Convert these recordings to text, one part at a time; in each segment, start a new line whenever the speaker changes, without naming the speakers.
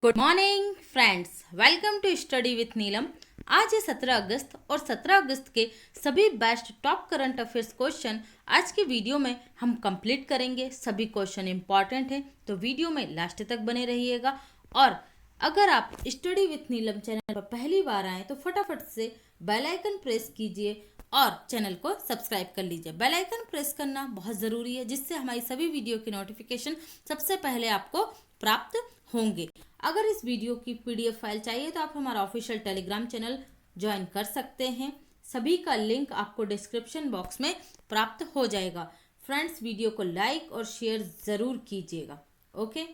Good morning friends, welcome to study with Neelam. आज है 17 अगस्त और 17 अगस्त के सभी best top current affairs question आज की वीडियो में हम कंप्लीट करेंगे। सभी क्वेश्चन इंपॉर्टेंट हैं तो वीडियो में लास्ट तक बने रहिएगा। और अगर आप स्टडी विथ नीलम चैनल पर पहली बार आए तो फटाफट से बेल आइकन प्रेस कीजिए और चैनल को सब्सक्राइब कर लीजिए। बेल आइकन प्रेस करना बहुत ज़रूरी है जिससे हमारी सभी वीडियो की नोटिफिकेशन सबसे पहले आपको प्राप्त होंगे। अगर इस वीडियो की पीडीएफ फाइल चाहिए तो आप हमारा ऑफिशियल टेलीग्राम चैनल ज्वाइन कर सकते हैं। सभी का लिंक आपको डिस्क्रिप्शन बॉक्स में प्राप्त हो जाएगा। फ्रेंड्स, वीडियो को लाइक और शेयर ज़रूर कीजिएगा। ओके,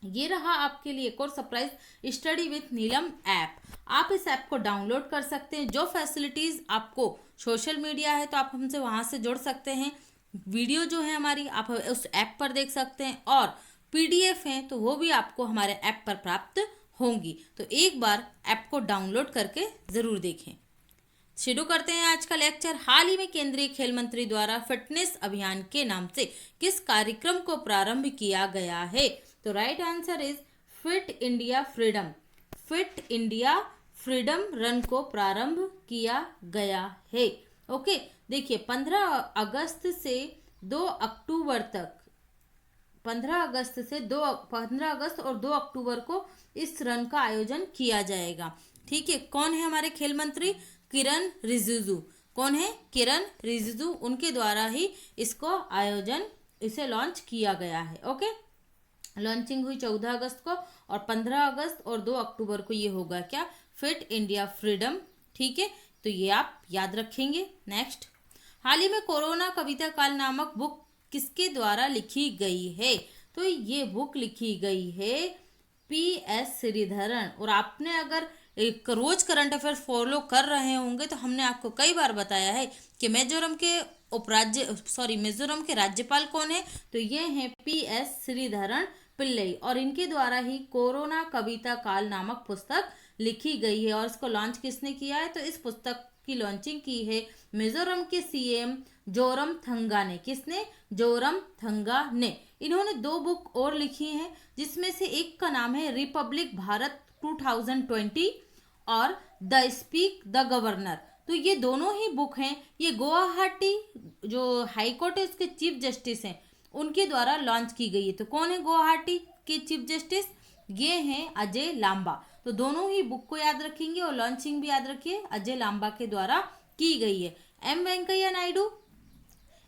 ये रहा आपके लिए एक और surprise study with Neelam app. आप इस ऐप को डाउनलोड कर सकते हैं। जो फैसिलिटीज़ आपको सोशल मीडिया है तो आप हमसे वहाँ से जुड़ सकते हैं। वीडियो जो है हमारी आप उस ऐप पर देख सकते हैं और पीडीएफ हैं तो वो भी आपको हमारे ऐप पर प्राप्त होंगी। तो एक बार ऐप को डाउनलोड करके ज़रूर देखें। शुरू करते हैं आज का लेक्चर। हाल ही में केंद्रीय खेल मंत्री द्वारा फिटनेस अभियान के नाम से किस कार्यक्रम को प्रारंभ किया गया है? तो right answer is fit India freedom. Fit India freedom run को प्रारंभ किया गया है। ओके, देखिए 15 अगस्त से 2 अक्टूबर तक 15 अगस्त और 2 अक्टूबर को इस रन का आयोजन किया जाएगा। ठीक है, कौन है हमारे खेल मंत्री? किरण रिजिजू। कौन है? किरण रिजिजू। उनके द्वारा ही इसे लॉन्च किया गया है। ओके, लॉन्चिंग हुई 14 अगस्त को और 15 अगस्त और 2 अक्टूबर को ये होगा क्या? Fit India freedom. ठीक है, तो ये आप याद रखेंगे। नेक्स्ट, हाल ही में कोरोना कविता काल नामक बुक किसके द्वारा लिखी गई है? तो ये बुक लिखी गई है PS श्रीधरन। और आपने अगर एक रोज करंट अफेयर फॉलो कर रहे होंगे तो हमने आपको कई बार बताया है कि मिजोरम के राज्यपाल कौन है? तो ये हैं PS श्रीधरन पिल्लई और इनके द्वारा ही कोरोना कविता काल नामक पुस्तक लिखी गई है। और इसको लॉन्च किसने किया है? तो इस पुस्तक की लॉन्चिंग की है मिजोरम के सीएम जोरमथंगा ने। किसने? जोरमथंगा ने। इन्होंने 2 बुक और लिखी हैं जिसमें से एक का नाम है रिपब्लिक भारत 2020 और द स्पीक द गवर्नर। तो ये दोनों ही बुक हैं। ये गुवाहाटी जो हाई कोर्ट है उसके चीफ जस्टिस हैं उनके द्वारा लॉन्च की गई है। तो कौन है गुवाहाटी के चीफ जस्टिस? ये हैं अजय लांबा। तो दोनों ही बुक को याद रखेंगे और लॉन्चिंग भी याद रखिए, अजय लांबा के द्वारा की गई है। एम वेंकैया नायडू,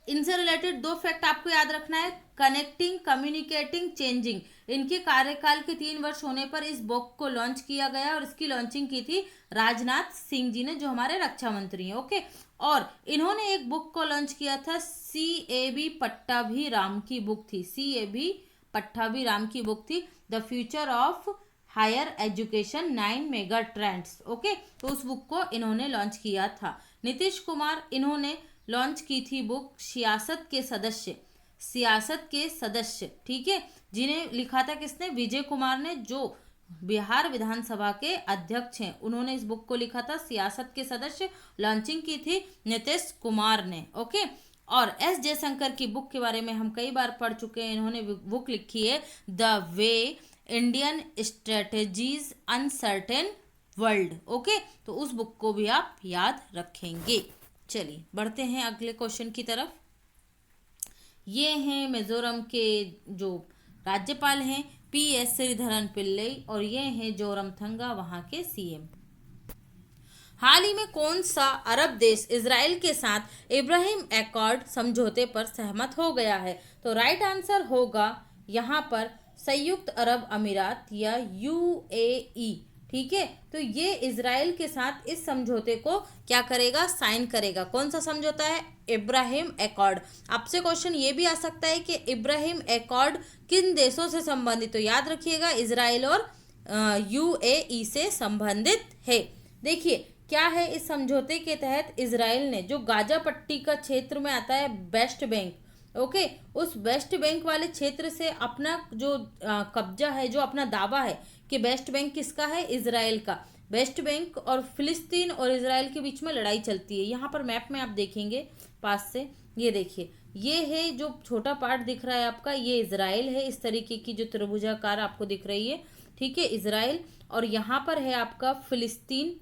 इनसे रिलेटेड 2 फैक्ट आपको याद रखना है। Connecting, communicating, changing. इनके कार्यकाल के 3 वर्ष होने पर इस बुक को लॉन्च किया गया और इसकी लॉन्चिंग की थी राजनाथ सिंह जी ने, जो हमारे रक्षा मंत्री हैं। ओके, और इन्होंने एक बुक को लॉन्च किया था, CAB पट्टाभीराम की बुक थी। CAB पट्टाभीराम की बुक थी, the future of higher education 9 mega trends. Okay, तो उस बुक को इन्होंने लॉन्च किया था। नीतीश कुमार, इन्होंने लॉन्च की थी बुक सियासत के सदस्य। ठीक है, जिन्हें लिखा था किसने? विजय कुमार ने, जो बिहार विधानसभा के अध्यक्ष हैं। उन्होंने इस बुक को लिखा था सियासत के सदस्य। लॉन्चिंग की थी नीतीश कुमार ने। ओके, और S जयशंकर की बुक के बारे में हम कई बार पढ़ चुके हैं। इन्होंने बुक लिखी है the way Indian strategies uncertain world. Okay, तो उस बुक को भी आप याद रखेंगे। चलिए बढ़ते हैं अगले क्वेश्चन की तरफ। ये हैं मिजोरम के जो राज्यपाल हैं PS श्रीधरन पिल्लई और ये हैं जोरमथंगा वहाँ के CM। हाल ही में कौन सा अरब देश इजराइल के साथ इब्राहिम एकॉर्ड समझौते पर सहमत हो गया है? तो राइट आंसर होगा यहाँ पर संयुक्त अरब अमीरात या UAE। ठीक है, तो ये इजराइल के साथ इस समझौते को क्या करेगा? साइन करेगा। कौन सा समझौता है? इब्राहिम एकॉर्ड। आपसे क्वेश्चन ये भी आ सकता है कि इब्राहिम एकॉर्ड किन देशों से संबंधित? तो याद रखिएगा इजराइल और UAE से संबंधित है। देखिए क्या है, इस समझौते के तहत इजराइल ने जो गाजा पट्टी का क्षेत्र में आता है वेस्ट बैंक, ओके, उस वेस्ट बैंक वाले क्षेत्र से अपना जो कब्जा है, जो अपना दावा है कि वेस्ट बैंक किसका है? इजराइल का। वेस्ट बैंक और फिलिस्तीन और इजराइल के बीच में लड़ाई चलती है। यहाँ पर मैप में आप देखेंगे पास से, ये देखिए, ये है जो छोटा पार्ट दिख रहा है आपका, ये इजराइल है। इस तरीके की जो त्रिभुजाकार आपको दिख रही है ठीक है, इजराइल, और यहाँ पर है आपका फिलिस्तीन,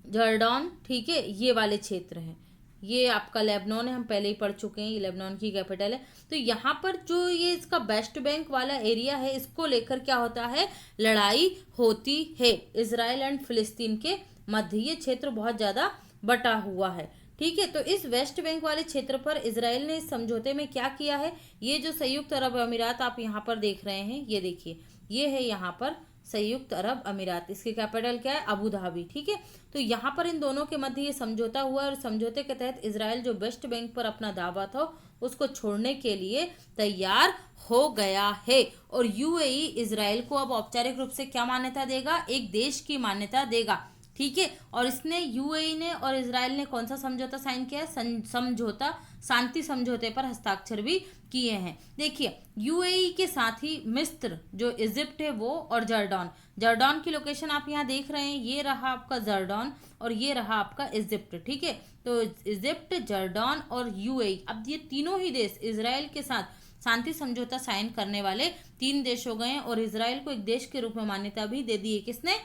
जॉर्डन, ठीक है, ये वाले क्षेत्र हैं। ये आपका लेबनान है, हम पहले ही पढ़ चुके हैं, ये लेबनान की कैपिटल है। तो यहाँ पर जो ये इसका वेस्ट बैंक वाला एरिया है, इसको लेकर क्या होता है, लड़ाई होती है इजराइल एंड फिलिस्तीन के मध्य। ये क्षेत्र बहुत ज़्यादा बटा हुआ है, ठीक है। तो इस वेस्ट बैंक वाले क्षेत्र पर इजराइल ने इस समझौते में क्या किया है, ये जो संयुक्त अरब अमीरात आप यहाँ पर देख रहे हैं, ये देखिए, ये है यहाँ पर संयुक्त अरब अमीरात, इसकी कैपिटल क्या है, अबू धाबी, ठीक है। तो यहाँ पर इन दोनों के मध्य ये समझौता हुआ और समझौते के तहत इजराइल जो वेस्ट बैंक पर अपना दावा था उसको छोड़ने के लिए तैयार हो गया है। और यूएई इजराइल को अब औपचारिक रूप से क्या मान्यता देगा, एक देश की मान्यता देगा, ठीक है। और इसने यूएई ने और इजराइल ने कौन सा समझौता साइन किया है, समझौता, शांति समझौते पर हस्ताक्षर भी किए हैं। देखिए, यूएई के साथ ही मिस्र, जो इजिप्ट है वो, और जॉर्डन, जॉर्डन की लोकेशन आप यहाँ देख रहे हैं, ये रहा आपका जॉर्डन और ये रहा आपका इजिप्ट, ठीक है। तो इजिप्ट, जॉर्डन और यूएई, अब ये तीनों ही देश इजराइल के साथ शांति समझौता साइन करने वाले 3 देश हो गए हैं और इजराइल को एक देश के रूप में मान्यता भी दे दी है। किसने,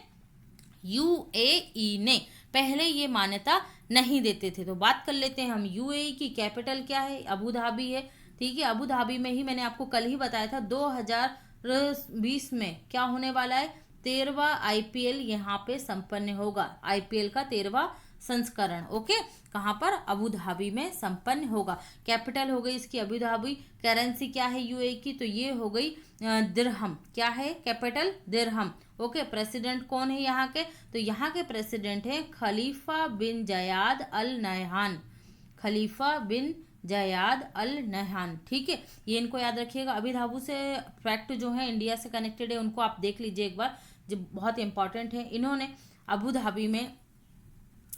यूएई ने। पहले ये मान्यता नहीं देते थे। तो बात कर लेते हैं हम, यूएई की कैपिटल क्या है, अबू धाबी है, ठीक है। अबू धाबी में ही मैंने आपको कल ही बताया था 2020 में क्या होने वाला है, 13वां आईपीएल यहाँ पे संपन्न होगा, आईपीएल का 13वां संस्करण, ओके, कहाँ पर, अबू धाबी में संपन्न होगा। कैपिटल हो गई इसकी अबू धाबी। करेंसी क्या है यूएई की, तो ये हो गई दिरहम, क्या है कैपिटल, दिरहम, ओके। प्रेसिडेंट कौन है यहाँ के, तो यहाँ के प्रेसिडेंट है खलीफा बिन जयाद अल नहयान, खलीफा बिन जयाद अल नहयान, ठीक है। ये इनको याद रखिएगा। अबू धाबी से फैक्ट जो है इंडिया से कनेक्टेड है, उनको आप देख लीजिए एक बार, जो बहुत इंपॉर्टेंट है। इन्होंने अबू धाबी में,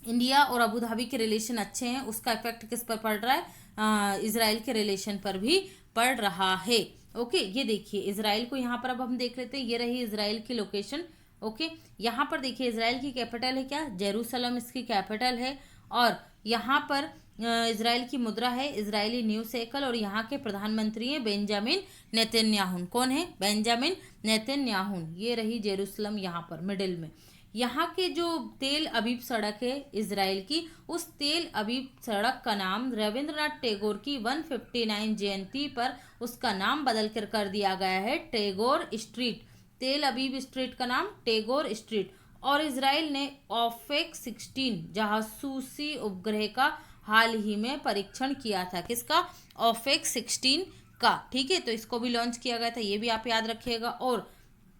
इंडिया और अबू धाबी के रिलेशन अच्छे हैं, उसका इफेक्ट किस पर पड़ रहा है, इजराइल के रिलेशन पर भी पड़ रहा है, ओके। ये देखिए इजराइल को यहाँ पर अब हम देख लेते हैं, ये रही इजराइल की लोकेशन, ओके। यहाँ पर देखिए इजराइल की कैपिटल है क्या, जेरूसलम इसकी कैपिटल है। और यहाँ पर इजराइल की मुद्रा है इजरायली न्यू शेकल और यहाँ के प्रधानमंत्री हैं बेंजामिन नेतन्याहू। कौन है, बेंजामिन नेतन्याहू। ये रही जेरूसलम यहाँ पर मिडिल में। यहाँ के जो तेल अबीब सड़क है इजराइल की, उस तेल अबीब सड़क का नाम रविंद्रनाथ टैगोर की 159 जयंती पर उसका नाम बदल कर दिया गया है टैगोर स्ट्रीट। तेल अबीब स्ट्रीट का नाम टैगोर स्ट्रीट। और इजराइल ने ऑफेक 16 जासूसी उपग्रह का हाल ही में परीक्षण किया था, किसका, ऑफेक 16 का, ठीक है। तो इसको भी लॉन्च किया गया था, ये भी आप याद रखिएगा। और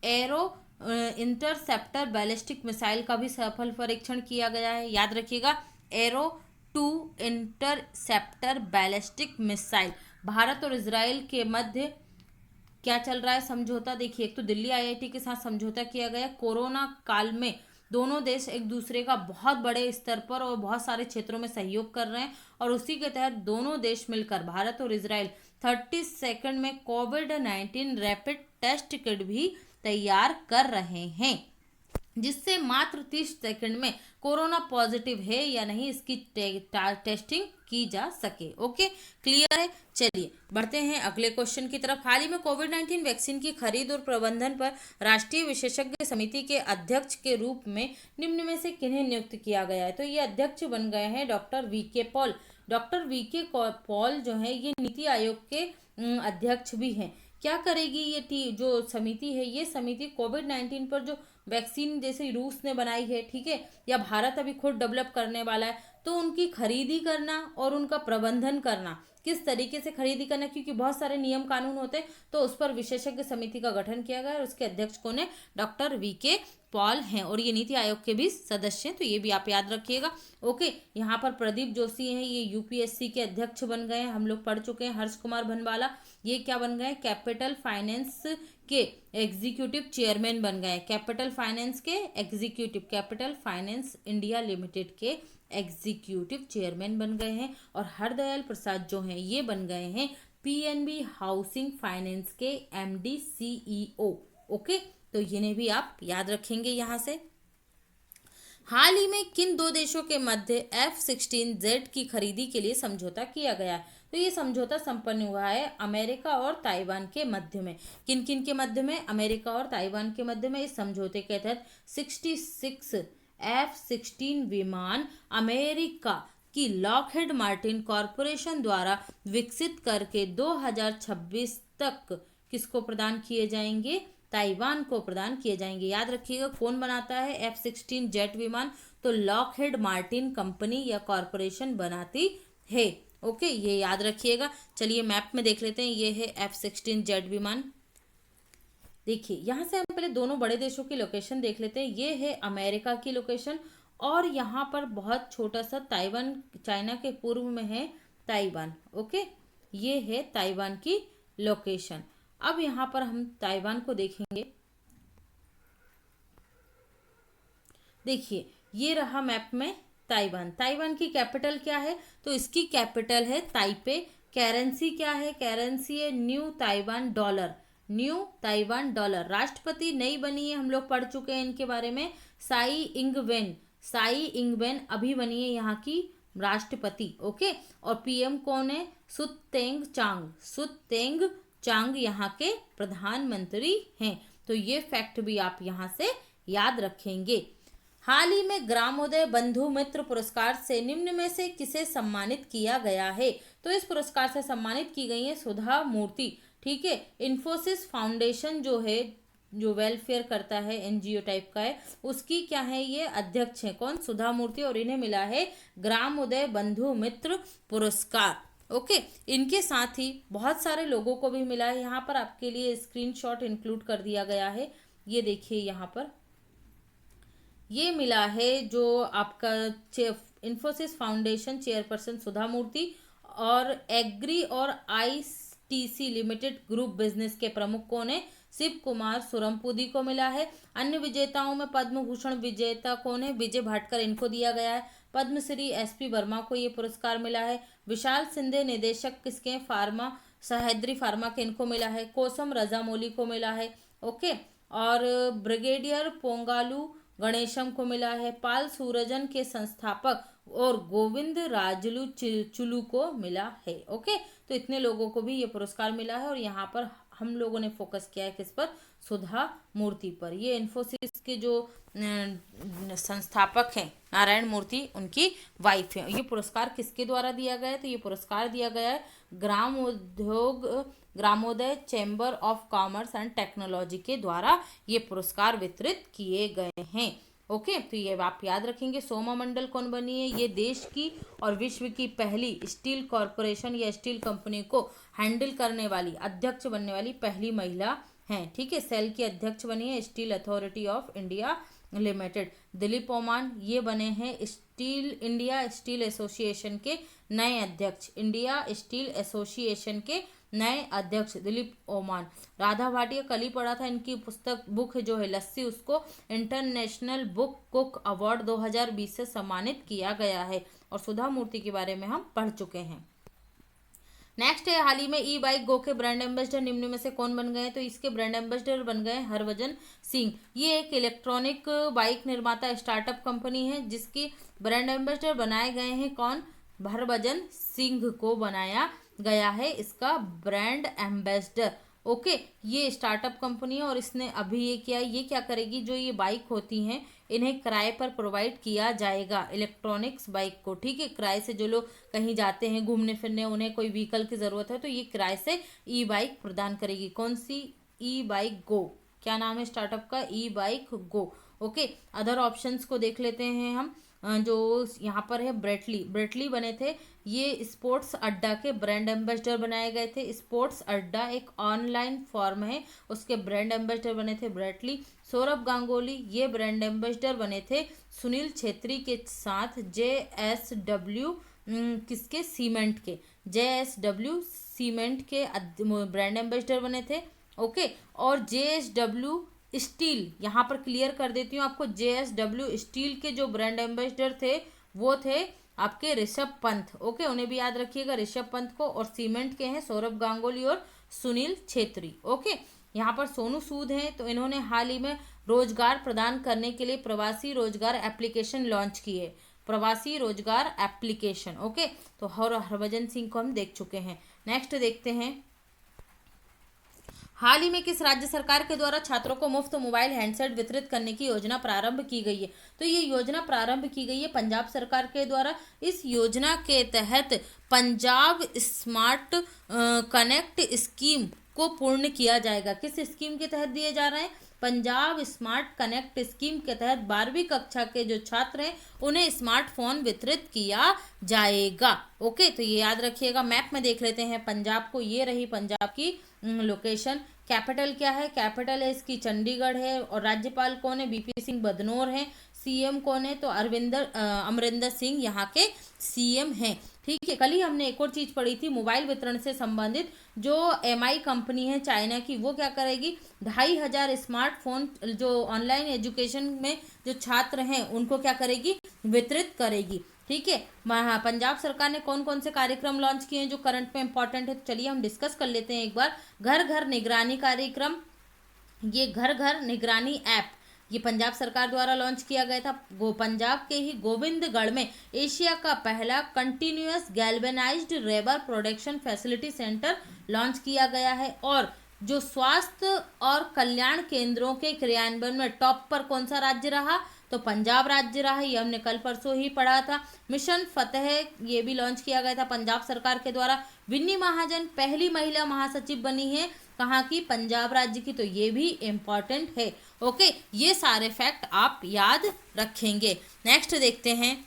एरो इंटरसेप्टर बैलिस्टिक मिसाइल का भी सफल परीक्षण किया गया है, याद रखिएगा, arrow 2 interceptor ballistic missile. Bharat और इजराइल के मध्य क्या चल रहा है समझौता, देखिए, एक तो दिल्ली आईआईटी के साथ समझौता किया गया। कोरोना काल में दोनों देश एक दूसरे का बहुत बड़े स्तर पर और बहुत सारे क्षेत्रों में सहयोग कर रहे हैं और उसी के तहत दोनों देश मिलकर, भारत और इजराइल, 30 सेकंड में कोविड-19 रैपिड टेस्ट किट भी तैयार कर रहे हैं, जिससे मात्र 30 सेकंड में कोरोना पॉजिटिव है या नहीं इसकी टेस्टिंग की जा सके, ओके, क्लियर है। चलिए बढ़ते हैं अगले क्वेश्चन की तरफ। हाल ही में कोविड-19 वैक्सीन की खरीद और प्रबंधन पर राष्ट्रीय विशेषज्ञ समिति के अध्यक्ष के रूप में निम्न में से किन्हें नियुक्त किया गया है, तो ये अध्यक्ष बन गए हैं doctor VK Paul. Doctor VK Paul जो है ये नीति आयोग के अध्यक्ष भी हैं। क्या करेगी ये जो समिति है, ये समिति कोविड-19 पर जो वैक्सीन जैसे रूस ने बनाई है, ठीक है, या भारत अभी खुद डेवलप करने वाला है, तो उनकी खरीदी करना और उनका प्रबंधन करना, किस तरीके से खरीदी करना, क्योंकि बहुत सारे नियम कानून होते हैं, तो उस पर विशेषज्ञ समिति का गठन किया गया और उसके अध्यक्ष कौन है, डॉक्टर वीके पॉल हैं और ये नीति आयोग के भी सदस्य हैं, तो ये भी आप याद रखिएगा, ओके। यहाँ पर प्रदीप जोशी हैं, ये यूपीएससी के अध्यक्ष बन गए हैं, हम लोग पढ़ चुके हैं। हर्ष कुमार भनवाला ये क्या बन गए, कैपिटल फाइनेंस के एग्जीक्यूटिव चेयरमैन बन गए, कैपिटल फाइनेंस के executive, capital finance India limited के एग्जीक्यूटिव चेयरमैन बन गए हैं। और हरदयाल प्रसाद जो हैं ये बन गए हैं पीएनबी हाउसिंग फाइनेंस के एमडी सीईओ, ओके। तो इन्हें भी आप याद रखेंगे यहाँ से। हाल ही में किन दो देशों के मध्य F-16Z की खरीदी के लिए समझौता किया गया है, तो ये समझौता संपन्न हुआ है अमेरिका और ताइवान के मध्य में। किन किन के मध्य में? अमेरिका और ताइवान के मध्य में। इस समझौते के तहत 66 F-16 विमान अमेरिका की लॉकहीड मार्टिन कॉरपोरेशन द्वारा विकसित करके 2026 तक किसको प्रदान किए जाएंगे? ताइवान को प्रदान किए जाएंगे। याद रखिएगा, कौन बनाता है F-16 जेट विमान? तो लॉकहीड मार्टिन कंपनी या कॉरपोरेशन बनाती है। ओके, ये याद रखिएगा। चलिए मैप में देख लेते हैं। ये है F-16 जेट विमान। देखिए, यहाँ से हम पहले दोनों बड़े देशों की लोकेशन देख लेते हैं। ये है अमेरिका की लोकेशन और यहाँ पर बहुत छोटा सा ताइवान, चाइना के पूर्व में है ताइवान। ओके, ये है ताइवान की लोकेशन। अब यहाँ पर हम ताइवान को देखेंगे। देखिए, ये रहा मैप में ताइवान। ताइवान की कैपिटल क्या है? तो इसकी कैपिटल है ताइपे। करेंसी क्या है? करेंसी है new Taiwan dollar. New Taiwan dollar. राष्ट्रपति नई बनी है, हम लोग पढ़ चुके हैं इनके बारे में, साई इंगवेन। साई इंगवेन अभी बनी है यहाँ की राष्ट्रपति। ओके, और पीएम कौन है? सुतेंग चांग। सुतेंग चांग यहाँ के प्रधानमंत्री हैं। तो ये फैक्ट भी आप यहाँ से याद रखेंगे। हाल ही में ग्रामोदय बंधु मित्र पुरस्कार से निम्न में से किसे सम्मानित किया गया है? तो इस पुरस्कार से सम्मानित की गई है सुधा मूर्ति। ठीक है, इन्फोसिस फाउंडेशन जो है, जो वेलफेयर करता है, एनजीओ टाइप का है, उसकी क्या है, ये अध्यक्ष है। कौन? सुधा मूर्ति। और इन्हें मिला है ग्रामोदय बंधु मित्र पुरस्कार। ओके, इनके साथ ही बहुत सारे लोगों को भी मिला है। यहाँ पर आपके लिए स्क्रीनशॉट इंक्लूड कर दिया गया है। ये देखिए, यहाँ पर ये मिला है जो आपका इन्फोसिस फाउंडेशन चेयरपर्सन सुधा मूर्ति और एग्री और आईटीसी लिमिटेड ग्रुप बिजनेस के प्रमुख कौन है? शिव कुमार सुरमपुदी को मिला है। अन्य विजेताओं में पद्म भूषण विजेता कौन है? विजय भाटकर, इनको दिया गया है। पद्मश्री एसपी वर्मा को ये पुरस्कार मिला है। विशाल सिंधे निदेशक किसके? फार्मा, सह्याद्री फार्मा के, इनको मिला है। कोसम रजामौली को मिला है। ओके, और ब्रिगेडियर पोंगालू गणेशम को मिला है। पाल सूरजन के संस्थापक और गोविंद राजलू चुलू को मिला है। ओके, तो इतने लोगों को भी ये पुरस्कार मिला है। और यहाँ पर हम लोगों ने फोकस किया है किस पर? सुधा मूर्ति पर। ये इन्फोसिस के जो संस्थापक हैं नारायण मूर्ति, उनकी वाइफ है। ये पुरस्कार किसके द्वारा दिया गया है? तो ये पुरस्कार दिया गया है Gramodaya chamber of commerce and technology के द्वारा ये पुरस्कार वितरित किए गए हैं। ओके, तो ये आप याद रखेंगे। सोमा मंडल कौन बनी है? ये देश की और विश्व की पहली स्टील कॉरपोरेशन या स्टील कंपनी को हैंडल करने वाली, अध्यक्ष बनने वाली पहली महिला हैं। ठीक है, सेल की अध्यक्ष बनी है steel authority of India limited. Dilip Oman ये बने हैं इंडिया स्टील एसोसिएशन के नए अध्यक्ष। इंडिया स्टील एसोसिएशन के नए अध्यक्ष दिलीप ओमान। राधा भाटिया, कल ही पढ़ा था, इनकी पुस्तक बुक जो है लस्सी, उसको इंटरनेशनल बुक कुक अवार्ड 2020 से सम्मानित किया गया है। और सुधा मूर्ति के बारे में हम पढ़ चुके हैं। नेक्स्ट है, हाल ही में ई बाइक गो के ब्रांड एम्बेसडर निम्न में से कौन बन गए हैं? तो इसके ब्रांड एम्बेसडर बन गए हरभजन सिंह। ये एक इलेक्ट्रॉनिक बाइक निर्माता स्टार्टअप कंपनी है जिसकी ब्रांड एम्बेसडर बनाए गए हैं कौन? हरभजन सिंह को बनाया गया है इसका ब्रांड एम्बेसडर। ओके, ये स्टार्टअप कंपनी है और इसने अभी ये किया, ये क्या करेगी, जो ये बाइक होती हैं इन्हें किराए पर प्रोवाइड किया जाएगा, इलेक्ट्रॉनिक्स बाइक को। ठीक है, किराए से जो लोग कहीं जाते हैं घूमने फिरने, उन्हें कोई व्हीकल की ज़रूरत है तो ये किराए से ई बाइक प्रदान करेगी। कौन सी? ई बाइक गो। क्या नाम है स्टार्टअप का? E bike go. Okay, other options को देख लेते हैं हम। जो यहाँ पर है ब्रेटली। ब्रेटली बने थे, ये स्पोर्ट्स अड्डा के ब्रांड एम्बेसडर बनाए गए थे। स्पोर्ट्स अड्डा एक ऑनलाइन फॉर्म है, उसके ब्रांड एम्बेसडर बने थे ब्रेटली। सौरभ गांगुली ये ब्रांड एम्बेसडर बने थे सुनील छेत्री के साथ JSW किसके? सीमेंट के। JSW सीमेंट के ब्रांड एम्बेसडर बने थे। ओके, और JSW स्टील, यहाँ पर क्लियर कर देती हूँ आपको, JSW स्टील के जो ब्रांड एम्बेसडर थे वो थे आपके ऋषभ पंत। ओके, उन्हें भी याद रखिएगा, ऋषभ पंत को। और सीमेंट के हैं सौरभ गांगुली और सुनील छेत्री। ओके, यहाँ पर सोनू सूद हैं, तो इन्होंने हाल ही में रोजगार प्रदान करने के लिए प्रवासी रोजगार एप्लीकेशन लॉन्च की है। प्रवासी रोजगार एप्लीकेशन। ओके, तो हरभजन सिंह को हम देख चुके हैं। नेक्स्ट देखते हैं, हाल ही में किस राज्य सरकार के द्वारा छात्रों को मुफ्त मोबाइल हैंडसेट वितरित करने की योजना प्रारंभ की गई है? तो ये योजना प्रारंभ की गई है पंजाब सरकार के द्वारा। इस योजना के तहत पंजाब स्मार्ट कनेक्ट स्कीम को पूर्ण किया जाएगा। किस स्कीम के तहत दिए जा रहे हैं? पंजाब स्मार्ट कनेक्ट स्कीम के तहत 12वीं कक्षा के जो छात्र हैं उन्हें स्मार्टफोन वितरित किया जाएगा। ओके, तो ये याद रखिएगा। मैप में देख लेते हैं पंजाब को। ये रही पंजाब की लोकेशन। कैपिटल क्या है? कैपिटल है इसकी चंडीगढ़ है। और राज्यपाल कौन है? बीपी सिंह बदनौर हैं। सीएम कौन है? तो अमरिंदर सिंह यहाँ के सीएम हैं। ठीक है, कल ही हमने एक और चीज पढ़ी थी, मोबाइल वितरण से संबंधित। जो एमआई कंपनी है चाइना की, वो क्या करेगी? 2500 स्मार्टफोन जो ऑनलाइन एजुकेशन में जो छात्र हैं उनको क्या करेगी? वितरित करेगी। ठीक है, पंजाब सरकार ने कौन कौन से कार्यक्रम लॉन्च किए हैं जो करंट में इंपॉर्टेंट है? तो चलिए हम डिस्कस कर लेते हैं एक बार। घर घर निगरानी कार्यक्रम, ये घर घर निगरानी ऐप ये पंजाब सरकार द्वारा लॉन्च किया गया था। पंजाब के ही गोविंदगढ़ में एशिया का पहला continuous galvanised rebar production facility centre launch किया गया है। और जो स्वास्थ्य और कल्याण केंद्रों के क्रियान्वयन में टॉप पर कौन सा राज्य रहा? तो पंजाब राज्य रहा। ये हमने कल परसों ही पढ़ा था। मिशन फतेह ये भी लॉन्च किया गया था पंजाब सरकार के द्वारा। विन्नी महाजन पहली महिला महासचिव बनी है, कहाँ की? पंजाब राज्य की। तो ये भी इम्पॉर्टेंट है। ओके, ये सारे फैक्ट आप याद रखेंगे। नेक्स्ट देखते हैं,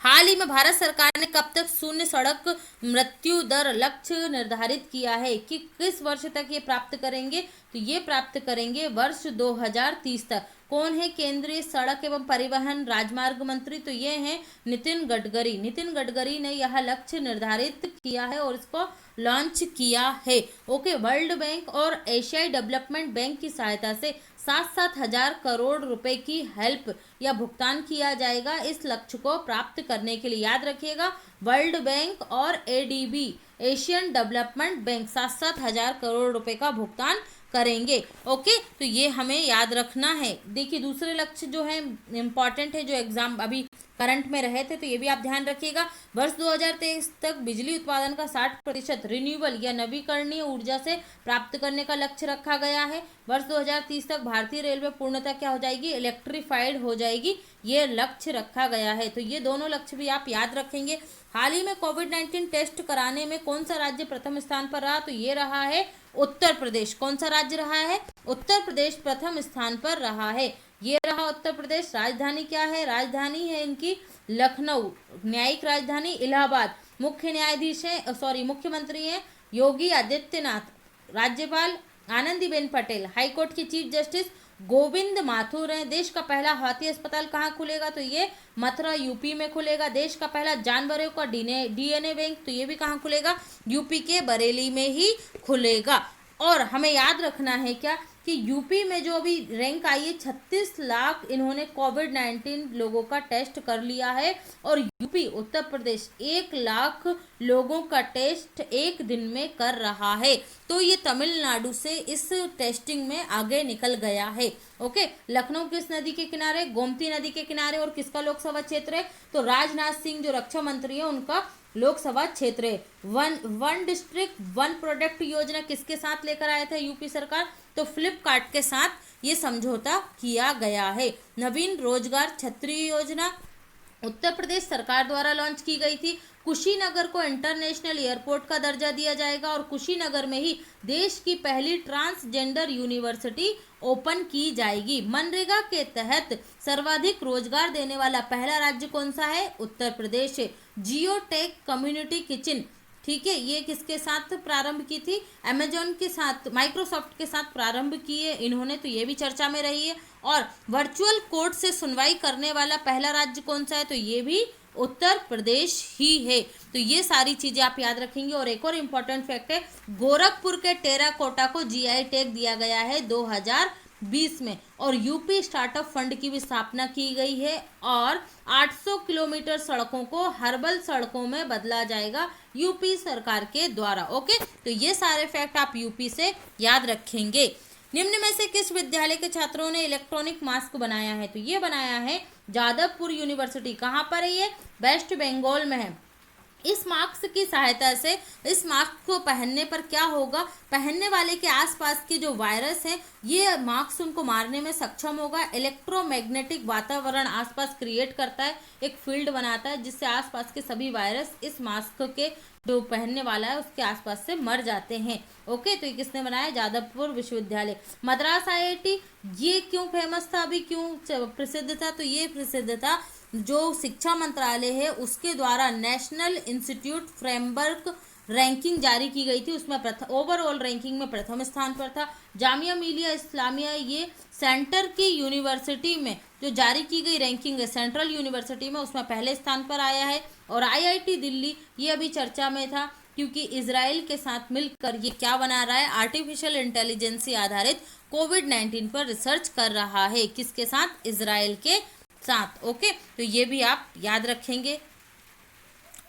हाल ही में भारत सरकार ने कब तक शून्य सड़क मृत्यु दर लक्ष्य निर्धारित किया है कि किस वर्ष तक ये प्राप्त करेंगे? तो ये प्राप्त करेंगे वर्ष 2030 तक। कौन है केंद्रीय सड़क एवं परिवहन राजमार्ग मंत्री? तो ये हैं नितिन गडकरी। नितिन गडकरी ने यह लक्ष्य निर्धारित किया है और इसको लॉन्च किया है। ओके, वर्ल्ड बैंक और एशियाई डेवलपमेंट बैंक की सहायता से 7-7 हजार करोड़ रुपए की हेल्प या भुगतान किया जाएगा इस लक्ष्य को प्राप्त करने के लिए। याद रखिएगा, वर्ल्ड बैंक और एडीबी एशियन डेवलपमेंट बैंक 7-7 हजार करोड़ रुपए का भुगतान करेंगे। ओके, तो ये हमें याद रखना है। देखिए, दूसरे लक्ष्य जो है इम्पॉर्टेंट है, जो एग्जाम अभी करंट में रहे थे, तो ये भी आप ध्यान रखिएगा। वर्ष 2023 तक बिजली उत्पादन का 60% रिन्यूएबल या नवीकरणीय ऊर्जा से प्राप्त करने का लक्ष्य रखा गया है। वर्ष 2030 तक भारतीय रेलवे पूर्णतः क्या हो जाएगी? इलेक्ट्रीफाइड हो जाएगी। ये लक्ष्य रखा गया है। तो ये दोनों लक्ष्य भी आप याद रखेंगे। हाल ही में कोविड-19 टेस्ट कराने में कौन सा राज्य प्रथम स्थान पर रहा? तो ये रहा है उत्तर प्रदेश। कौन सा राज्य रहा है? उत्तर प्रदेश प्रथम स्थान पर रहा है। ये रहा उत्तर प्रदेश। राजधानी क्या है? राजधानी है इनकी लखनऊ। न्यायिक राजधानी इलाहाबाद। मुख्य न्यायाधीश है मुख्यमंत्री हैं योगी आदित्यनाथ। राज्यपाल आनंदीबेन पटेल। हाईकोर्ट की चीफ जस्टिस गोविंद माथुर हैं। देश का पहला हाथी अस्पताल कहाँ खुलेगा? तो ये मथुरा यूपी में खुलेगा। देश का पहला जानवरों का डीएनए बैंक, तो ये भी कहाँ खुलेगा? यूपी के बरेली में ही खुलेगा। और हमें याद रखना है क्या कि यूपी में जो अभी रैंक आई है 36 लाख इन्होंने कोविड-19 लोगों का टेस्ट कर लिया है। और यूपी उत्तर प्रदेश 1 लाख लोगों का टेस्ट एक दिन में कर रहा है। तो ये तमिलनाडु से इस टेस्टिंग में आगे निकल गया है। ओके, लखनऊ किस नदी के किनारे? गोमती नदी के किनारे। और किसका लोकसभा क्षेत्र है? तो राजनाथ सिंह जो रक्षा मंत्री है उनका लोकसभा क्षेत्र है। वन डिस्ट्रिक्ट वन प्रोडक्ट योजना किसके साथ लेकर आया था यूपी सरकार? तो फ्लिपकार्ट के साथ ये समझौता किया गया है। नवीन रोजगार छतरी योजना उत्तर प्रदेश सरकार द्वारा लॉन्च की गई थी। कुशीनगर को इंटरनेशनल एयरपोर्ट का दर्जा दिया जाएगा और कुशीनगर में ही देश की पहली ट्रांसजेंडर यूनिवर्सिटी ओपन की जाएगी। मनरेगा के तहत सर्वाधिक रोजगार देने वाला पहला राज्य कौन सा है? उत्तर प्रदेश है। जियोटेक कम्युनिटी किचन, ठीक है, ये किसके साथ प्रारंभ की थी? अमेजॉन के साथ, माइक्रोसॉफ्ट के साथ प्रारंभ की है इन्होंने, तो ये भी चर्चा में रही है। और वर्चुअल कोर्ट से सुनवाई करने वाला पहला राज्य कौन सा है? तो ये भी उत्तर प्रदेश ही है। तो ये सारी चीजें आप याद रखेंगे। और एक और इम्पोर्टेंट फैक्ट है, गोरखपुर के टेराकोटा को जीआई टैग दिया गया है 2020 में। और यूपी स्टार्टअप फंड की भी स्थापना की गई है। और 800 किलोमीटर सड़कों को हर्बल सड़कों में बदला जाएगा यूपी सरकार के द्वारा। ओके, तो ये सारे फैक्ट आप यूपी से याद रखेंगे। निम्न में से किस विद्यालय के छात्रों ने इलेक्ट्रॉनिक मास्क बनाया है? तो ये बनाया है जादवपुर यूनिवर्सिटी। कहाँ पर है ये? वेस्ट बंगाल में है। इस मास्क की सहायता से, इस मास्क को पहनने पर क्या होगा, पहनने वाले के आसपास के जो वायरस हैं ये मास्क उनको मारने में सक्षम होगा। इलेक्ट्रोमैग्नेटिक वातावरण आसपास क्रिएट करता है, एक फील्ड बनाता है जिससे आसपास के सभी वायरस इस मास्क के जो पहनने वाला है उसके आसपास से मर जाते हैं। ओके, तो ये किसने बनाया? जादवपुर विश्वविद्यालय। मद्रास आईआईटी, ये क्यों फेमस था, अभी क्यों प्रसिद्ध था? तो ये प्रसिद्ध था, जो शिक्षा मंत्रालय है उसके द्वारा नेशनल इंस्टीट्यूट फ्रेमवर्क रैंकिंग जारी की गई थी, उसमें ओवरऑल रैंकिंग में प्रथम स्थान पर था। जामिया मिलिया इस्लामिया, ये सेंटर की यूनिवर्सिटी में जो जारी की गई रैंकिंग है सेंट्रल यूनिवर्सिटी में, उसमें पहले स्थान पर आया है। और आईआईटी दिल्ली, ये अभी चर्चा में था क्योंकि इजराइल के साथ मिलकर ये क्या बना रहा है? आर्टिफिशियल इंटेलिजेंसी आधारित कोविड-19 पर रिसर्च कर रहा है। किसके साथ? इजराइल के साथ। ओके, तो ये भी आप याद रखेंगे।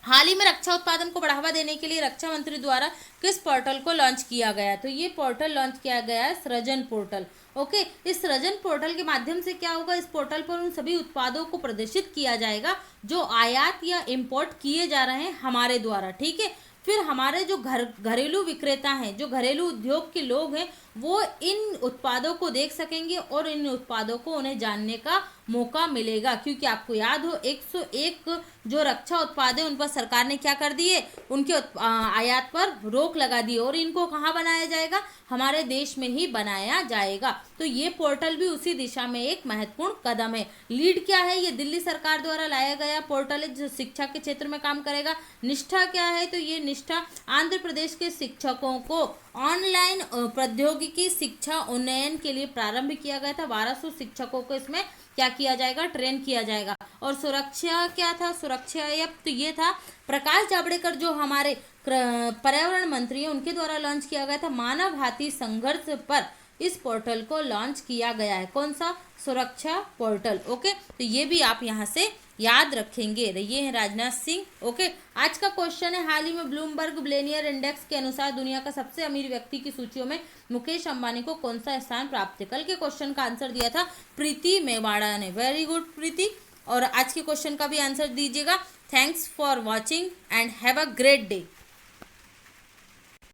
हाल ही में रक्षा उत्पादन को बढ़ावा देने के लिए रक्षा मंत्री द्वारा किस पोर्टल को लॉन्च किया गया? तो ये पोर्टल लॉन्च किया गया है सृजन पोर्टल। ओके, इस सृजन पोर्टल के माध्यम से क्या होगा? इस पोर्टल पर उन सभी उत्पादों को प्रदर्शित किया जाएगा जो आयात या इंपोर्ट किए जा रहे हैं हमारे द्वारा। ठीक है, फिर हमारे जो घरेलू विक्रेता हैं, जो घरेलू उद्योग के लोग हैं, वो इन उत्पादों को देख सकेंगे और इन उत्पादों को उन्हें जानने का मौका मिलेगा। क्योंकि आपको याद हो 101 जो रक्षा उत्पाद है उन पर सरकार ने क्या कर दिए? उनके आयात पर रोक लगा दी और इनको कहाँ बनाया जाएगा? हमारे देश में ही बनाया जाएगा। तो ये पोर्टल भी उसी दिशा में एक महत्वपूर्ण कदम है। लीड क्या है? ये दिल्ली सरकार द्वारा लाया गया पोर्टल है जो शिक्षा के क्षेत्र में काम करेगा। निष्ठा क्या है? तो ये निष्ठा आंध्र प्रदेश के शिक्षकों को ऑनलाइन प्रौद्योगिकी शिक्षा उन्नयन के लिए प्रारंभ किया गया था। 1200 शिक्षकों को इसमें क्या किया जाएगा? ट्रेन किया जाएगा। और सुरक्षा क्या था? सुरक्षा तो ये था प्रकाश जावड़ेकर जो हमारे पर्यावरण मंत्री हैं उनके द्वारा लॉन्च किया गया था। मानव हाथी संघर्ष पर इस पोर्टल को लॉन्च किया गया है। कौन सा? सुरक्षा पोर्टल। ओके, तो ये भी आप यहाँ से याद रखेंगे। ये है राजनाथ सिंह। ओके, आज का क्वेश्चन है, हाल ही में ब्लूमबर्ग बिलियनियर इंडेक्स के अनुसार दुनिया का सबसे अमीर व्यक्ति की सूचियों में मुकेश अंबानी को कौन सा स्थान प्राप्त है? कल के क्वेश्चन का आंसर दिया था प्रीति मेवाड़ा ने। वेरी गुड प्रीति। और आज के क्वेश्चन का भी आंसर दीजिएगा। Thanks for watching and have a great day.